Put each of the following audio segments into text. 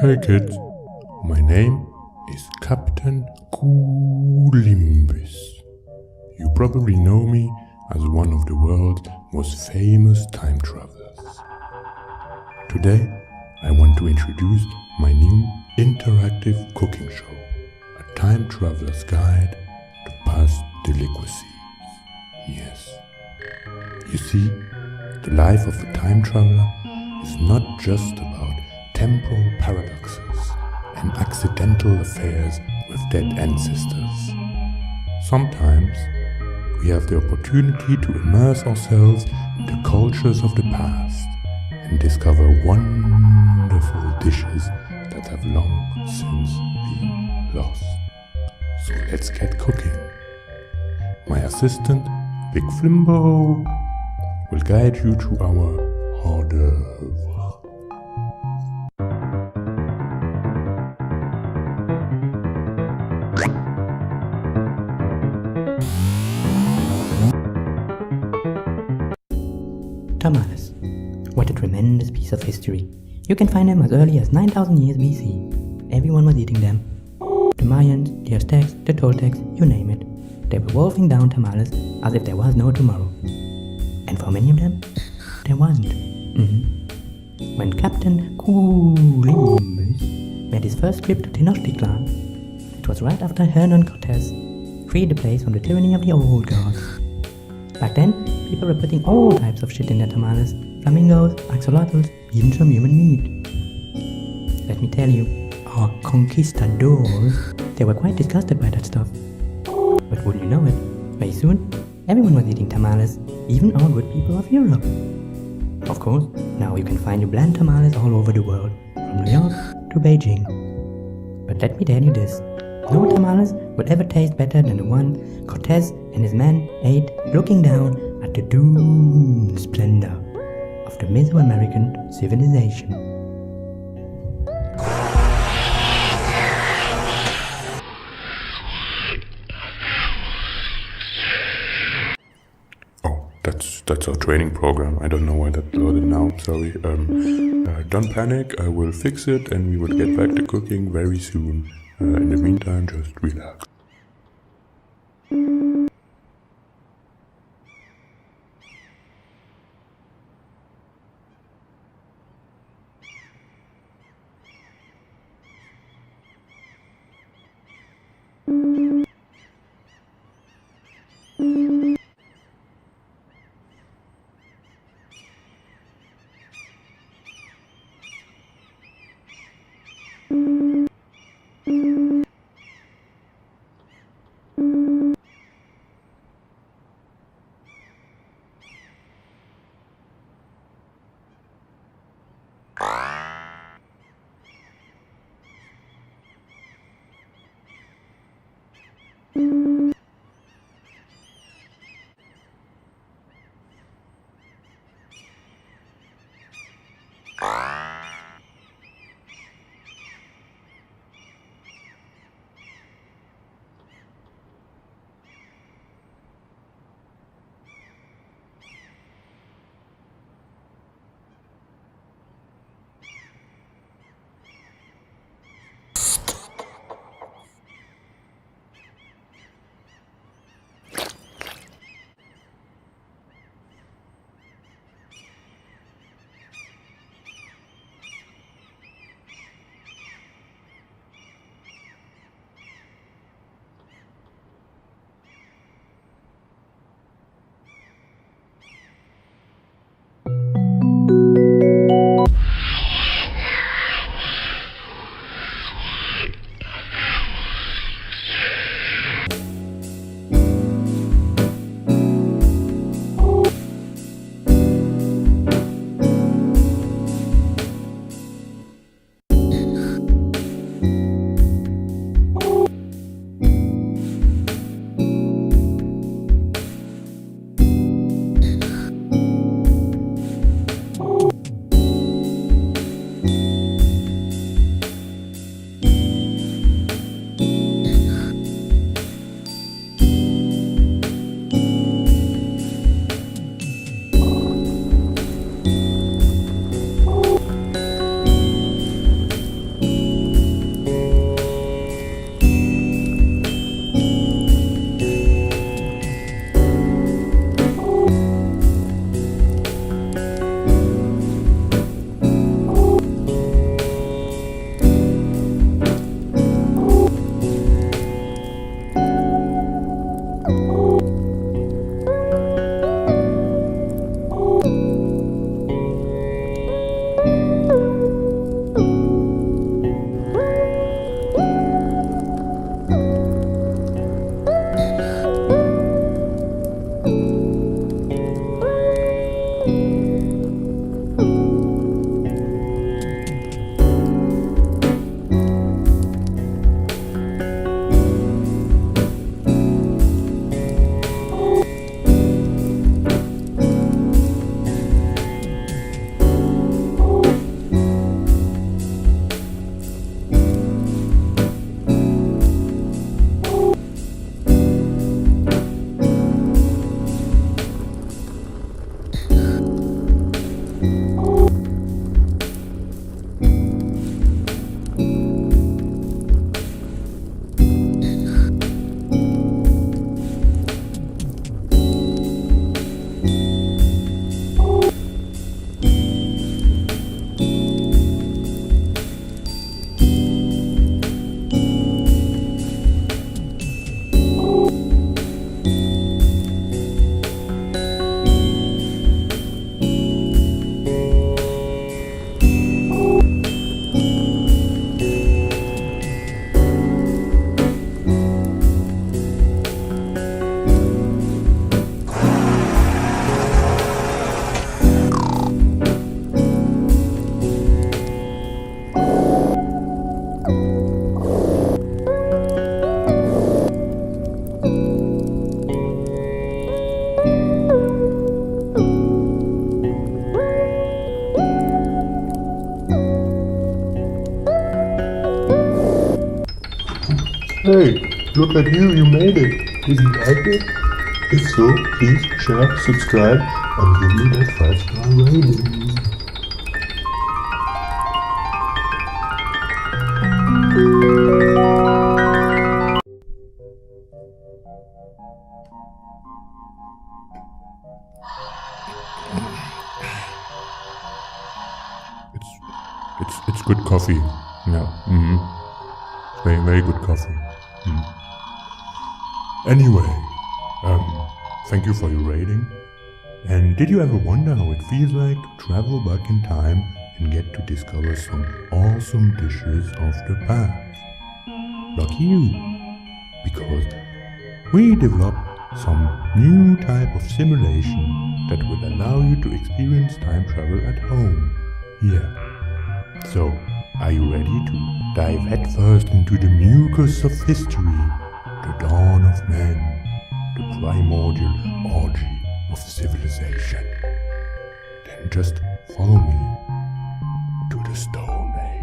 Hey kids, my name is Captain Coolimbus. You probably know me as one of the world's most famous time travelers. Today, I want to introduce my new interactive cooking show, A Time Traveler's Guide to Past Delicacies. Yes. You see, the life of a time traveler is not just about temporal paradoxes and accidental affairs with dead ancestors. Sometimes we have the opportunity to immerse ourselves in the cultures of the past and discover wonderful dishes that have long since been lost. So let's get cooking. My assistant, Big Flimbo, will guide you to our hors d'oeuvre. Tamales. What a tremendous piece of history. You can find them as early as 9,000 years BC. Everyone was eating them. The Mayans, the Aztecs, the Toltecs, you name it. They were wolfing down tamales as if there was no tomorrow. And for many of them, there wasn't. When Captain Coolimbus made his first trip to Tenochtitlan, it was right after Hernan Cortez freed the place from the tyranny of the old gods. Back then, people were putting all types of shit in their tamales, flamingos, axolotls, even some human meat. Let me tell you, our conquistadors, they were quite disgusted by that stuff. But wouldn't you know it, very soon, everyone was eating tamales, even our good people of Europe. Of course, now you can find your bland tamales all over the world, from New York to Beijing. But let me tell you this, no tamales would ever taste better than the one Cortez and his men ate looking down at the doomed splendor of the Mesoamerican civilization. Oh, that's our training program. I don't know why that loaded now, sorry. Don't panic, I will fix it and we will get back to cooking very soon. In the meantime, just relax. Hey, look at you, you made it. Did you like it? If so, please share, subscribe, and give me that 5-star rating. It's good coffee. Yeah. Very, very good coffee. Anyway, thank you for your rating. And did you ever wonder how it feels like to travel back in time and get to discover some awesome dishes of the past? Lucky you, because we developed some new type of simulation that will allow you to experience time travel at home. Yeah. So, are you ready to dive headfirst into the mucus of history, the dawn of man, the primordial orgy of civilization? Then just follow me to the Stone Age.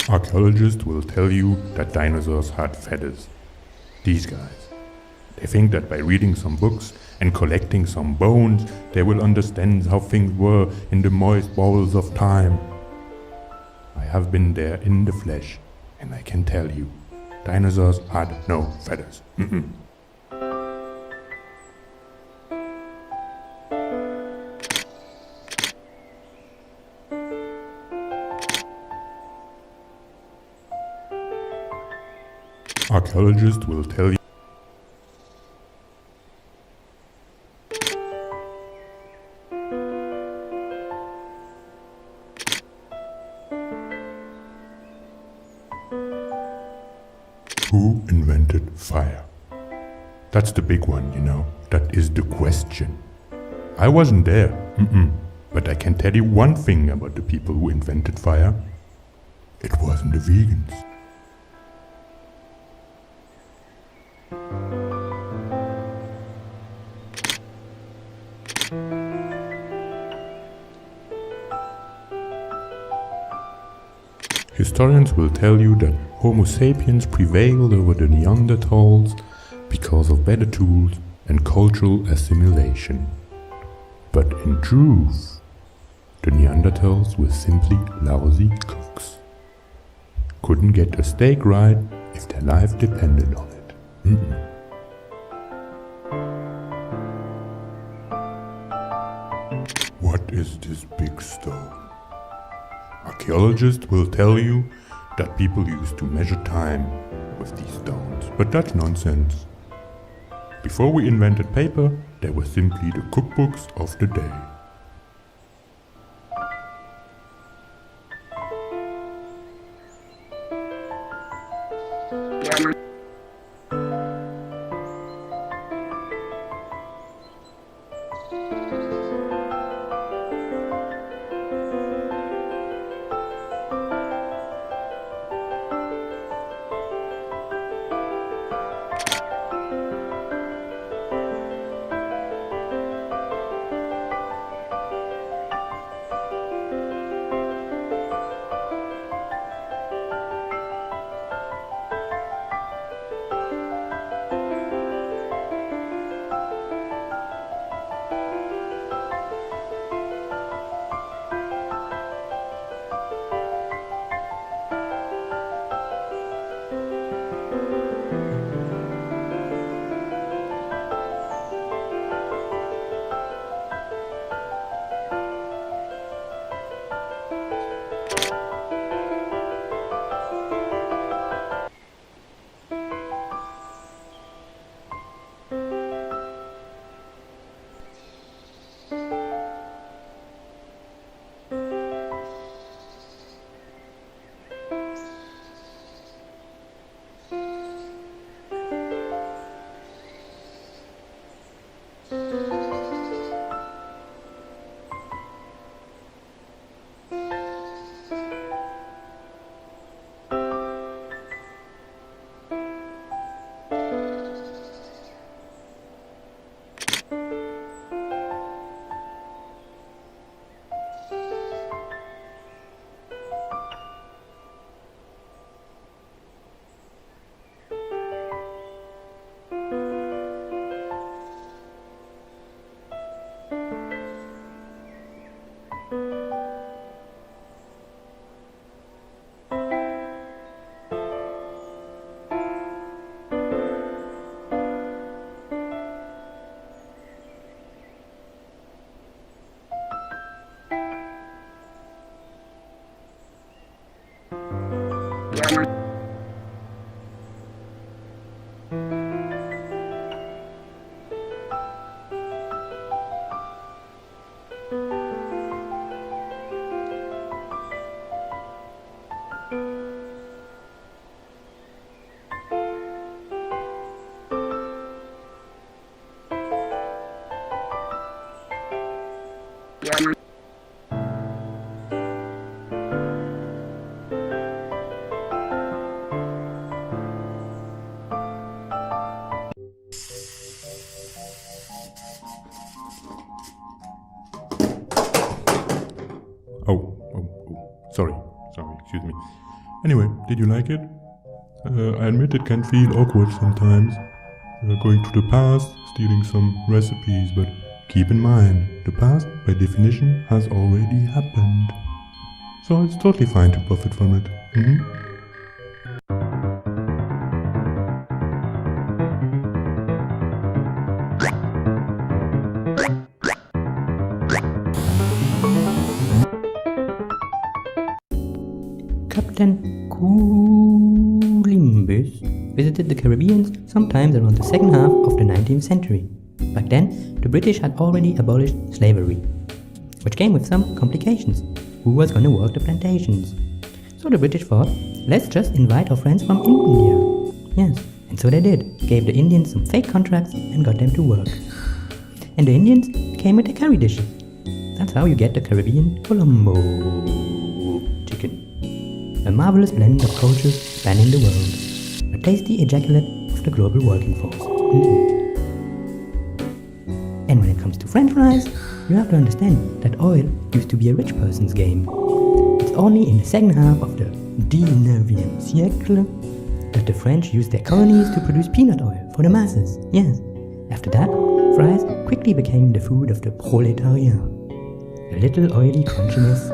Archaeologists will tell you that dinosaurs had feathers. These guys. They think that by reading some books and collecting some bones, they will understand how things were in the moist bowels of time. I have been there in the flesh, and I can tell you, dinosaurs had no feathers. Archaeologists will tell you who invented fire. That's the big one, you know. That is the question. I wasn't there, but I can tell you one thing about the people who invented fire. It wasn't the vegans. Historians will tell you that Homo sapiens prevailed over the Neanderthals because of better tools and cultural assimilation. But in truth, the Neanderthals were simply lousy cooks. Couldn't get a steak right if their life depended on it. What is this big stone? Archaeologists will tell you that people used to measure time with these stones, but that's nonsense. Before we invented paper, they were simply the cookbooks of the day. Sorry, excuse me. Anyway, did you like it? I admit it can feel awkward sometimes, going to the past, stealing some recipes, but keep in mind, the past, by definition, has already happened. So it's totally fine to profit from it. Captain Columbus visited the Caribbean sometimes around the second half of the 19th century. Back then, the British had already abolished slavery, which came with some complications. Who was going to work the plantations? So the British thought, let's just invite our friends from India. Yes, and so they did, gave the Indians some fake contracts and got them to work. And the Indians came with the curry dishes. That's how you get the Caribbean Colombo chicken. A marvelous blend of cultures spanning the world. A tasty ejaculate of the global working force. And when it comes to French fries, you have to understand that oil used to be a rich person's game. It's only in the second half of the 19th siècle that the French used their colonies to produce peanut oil for the masses. Yes. After that, fries quickly became the food of the proletariat. A little oily crunchiness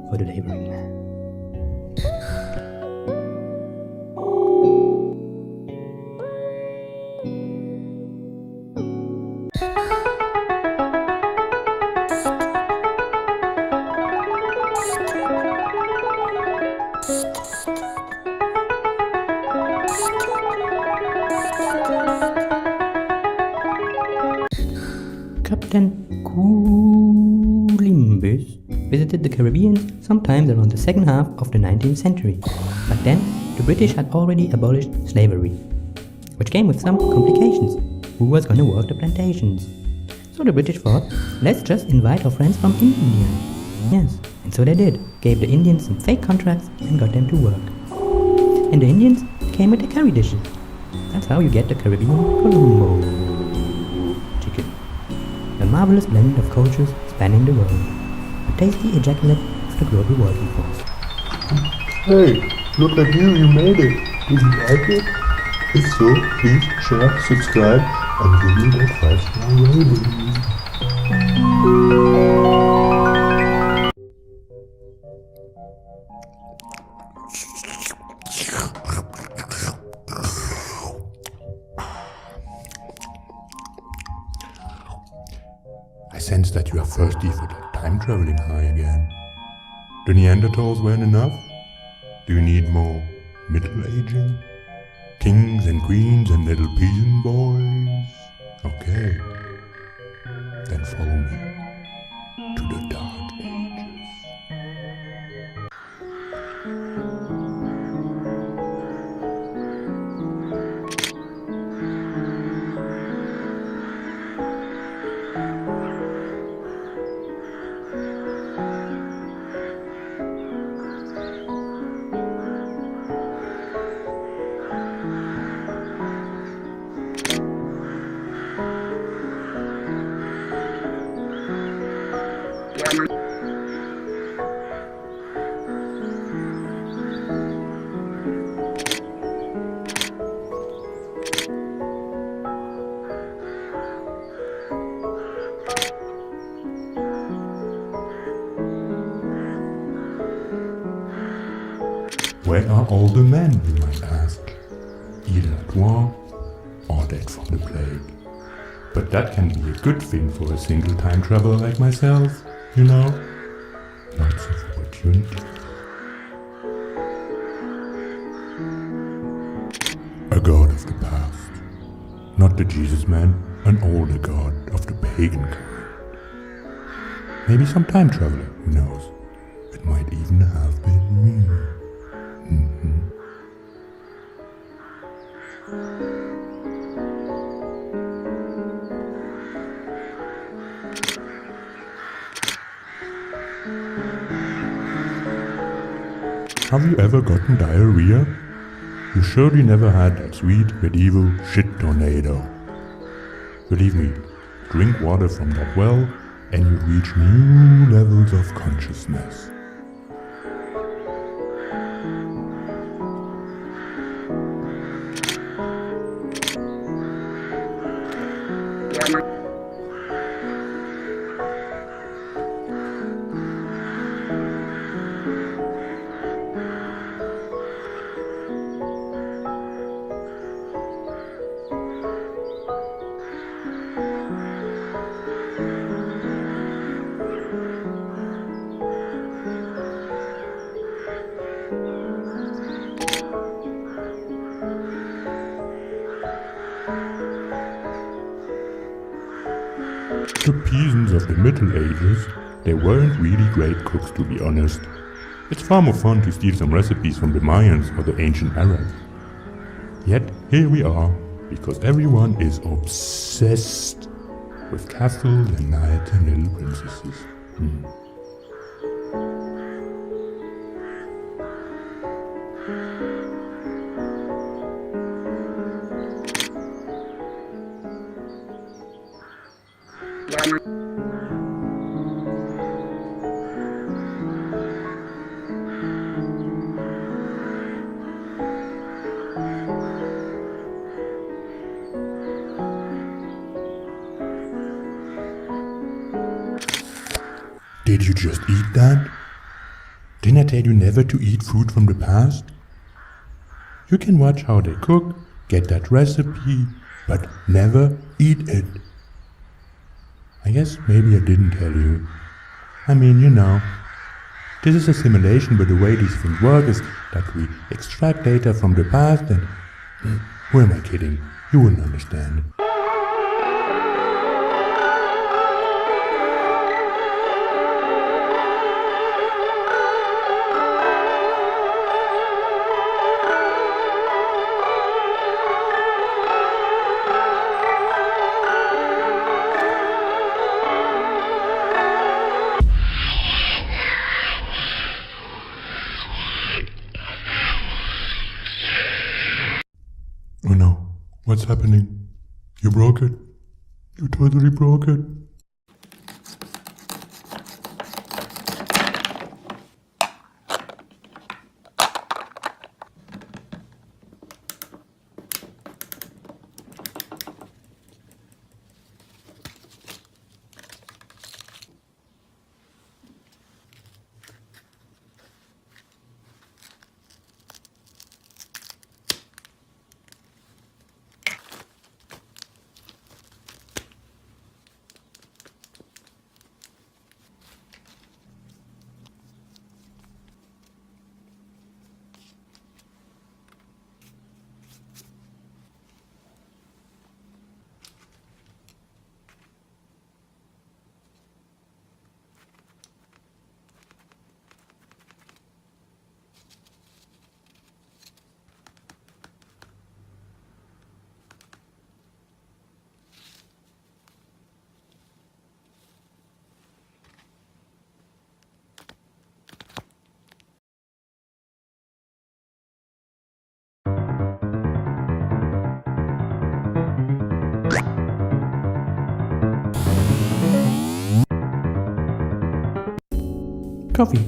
for the laboring man. Captain Columbus visited the Caribbean sometimes around the second half of the 19th century. Back then, the British had already abolished slavery, which came with some complications. Who was going to work the plantations? So the British thought, let's just invite our friends from India. Yes, and so they did, gave the Indians some fake contracts and got them to work. And the Indians came with the curry dishes. That's how you get the Caribbean Colombo chicken. A marvelous blend of cultures spanning the world. A tasty ejaculate of the global working force. Hey, look at you made it. Did you like it? If so, please share, subscribe, and give me that 5-star rating. I sense that you are thirsty for the time-traveling high again. The Neanderthals weren't enough? Do you need more middle-aging? Kings and queens and little peasant boys? Okay. Then follow me to the Dark Ages. Where are all the men, you might ask? Either at war or dead from the plague. But that can be a good thing for a single time traveler like myself, you know? lots of opportunity. A god of the past, not the Jesus man, an older god of the pagan kind. Maybe some time traveler, who knows? It might even have been me. Have you ever gotten diarrhea? You surely never had that sweet medieval shit tornado. Believe me, drink water from that well and you reach new levels of consciousness. The peasants of the Middle Ages, they weren't really great cooks, to be honest. It's far more fun to steal some recipes from the Mayans or the ancient Arabs. Yet here we are, because everyone is obsessed with castles and knights and little princesses. Did you just eat that? Didn't I tell you never to eat food from the past? You can watch how they cook, get that recipe, but never eat it. I guess maybe I didn't tell you. I mean, you know, this is a simulation, but the way these things work is that we extract data from the past and... Who am I kidding? You wouldn't understand. Oh no, what's happening? You broke it? You totally broke it. Coffee.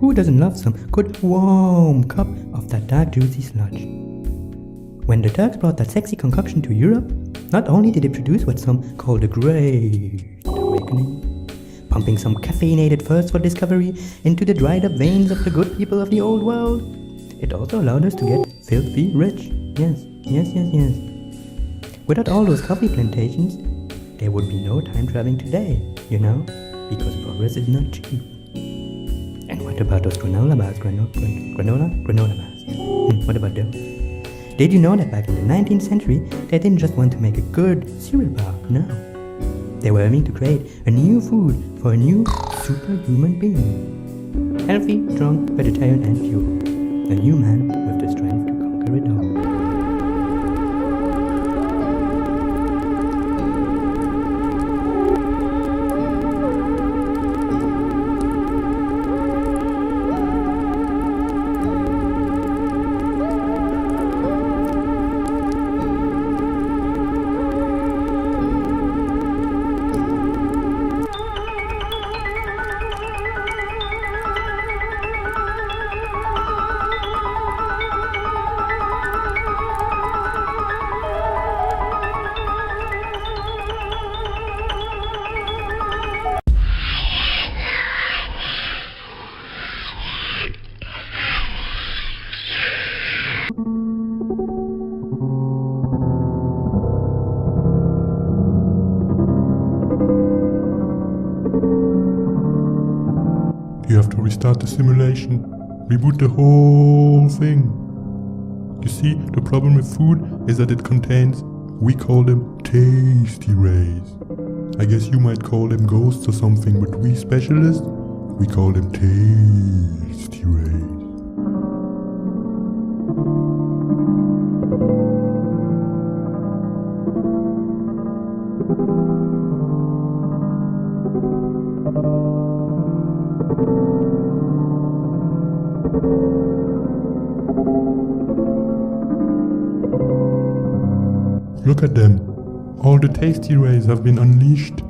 Who doesn't love some good warm cup of that dark juicy sludge? When the Turks brought that sexy concoction to Europe, not only did it produce what some call the Great Awakening, pumping some caffeinated thirst for discovery into the dried up veins of the good people of the old world, it also allowed us to get filthy rich. Yes. Without all those coffee plantations, there would be no time traveling today, you know, because progress is not cheap. And what about those granola bars? Granola bars. What about those? Did you know that back in the 19th century, they didn't just want to make a good cereal bar? No. They were aiming to create a new food for a new superhuman being. Healthy, strong, vegetarian and pure. A new man with the strength to conquer it all. You have to restart the simulation, reboot the whole thing. You see, the problem with food is that it contains, we call them tasty rays. I guess you might call them ghosts or something, but we specialists, we call them tasty rays. Look at them. All the tasty rays have been unleashed.